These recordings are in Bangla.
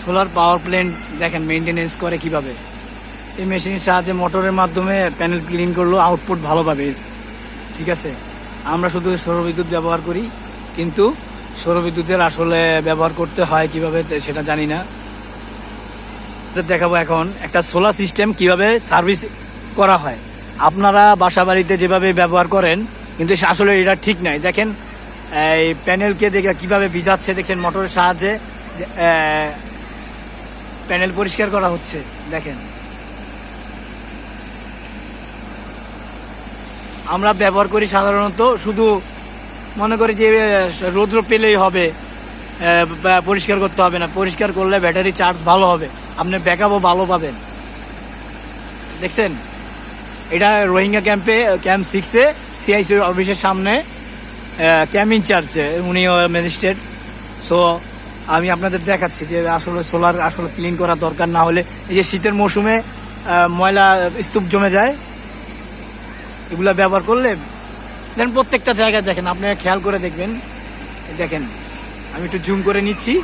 সোলার পাওয়ার প্ল্যান্ট দেখেন মেনটেনেন্স করে কিভাবে। এই মেশিনের সাহায্যে মোটরের মাধ্যমে প্যানেল ক্লিন করলেও আউটপুট ভালো পাবে। ঠিক আছে, আমরা শুধু সৌরবিদ্যুৎ ব্যবহার করি, কিন্তু সৌরবিদ্যুতের আসলে ব্যবহার করতে হয় কিভাবে সেটা জানি না। দেখাবো এখন একটা সোলার সিস্টেম কিভাবে সার্ভিস করা হয়। আপনারা বাসা বাড়িতে যেভাবে ব্যবহার করেন, কিন্তু আসলে এটা ঠিক নাই। দেখেন এই প্যানেলকে দেখে কিভাবে ভিজাচ্ছে, দেখছেন মোটরের সাহায্যে প্যানেল পরিষ্কার করা হচ্ছে। দেখেন আমরা ব্যবহার করি সাধারণত শুধু মনে করি যে রৌদ্র পেলেই হবে, পরিষ্কার করতে হবে না। পরিষ্কার করলে ব্যাটারি চার্জ ভালো হবে, আপনি ব্যাকআপও ভালো পাবেন। দেখছেন এটা রোহিঙ্গা ক্যাম্প 6-এ সিআইসি অফিসের সামনে ক্যাম্প ইনচার্জ উনি ম্যাজিস্ট্রেট। সো আমি আপনাদের দেখাচ্ছি যে আসলে সোলার আসলে ক্লিন করা দরকার। না হলে এই যে শীতের মৌসুমে ময়লা স্তূপ জমে যায়, এগুলা ব্যবহার করলে দেখেন প্রত্যেকটা জায়গায় দেখেন, আপনি খেয়াল করে দেখবেন। দেখেন আমি একটু জুম করে নিচ্ছি।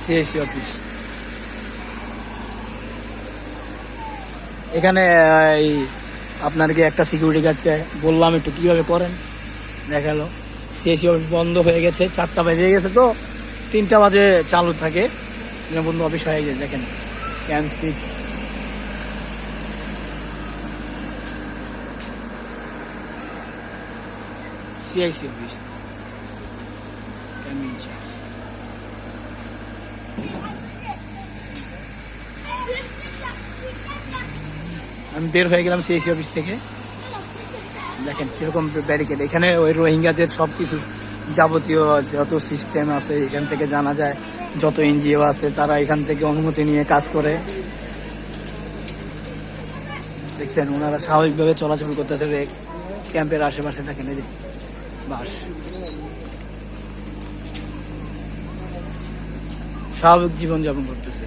সিআইসি অফিস এখানে এই আপনাকে একটা সিকিউরিটি গার্ডকে বললাম একটু কিভাবে করেন, দেখালো। সিআইসি অফিস বন্ধ হয়ে গেছে, 4টা বেজে গেছে, তো 3টা বাজে চালু থাকে। বন্ধু অফিস হয়ে গেছে। দেখেন camp 6 CIC office camp in charge. আমি বের হয়ে গেলাম সিআইসি অফিস থেকে। দেখেন কিরকম ব্যারিকেড। এখানে ওই রোহিঙ্গাদের সব কিছু যাবতীয় যত সিস্টেম আছে এখান থেকে জানা যায়। যত এনজিও আছে তারা এখান থেকে অনুমতি নিয়ে কাজ করে। দেখছেন ওনারা স্বাভাবিকভাবে চলাচল করতেছে ক্যাম্পের আশেপাশে। দেখেন এই যে বাস, স্বাভাবিক জীবনযাপন করতেছে।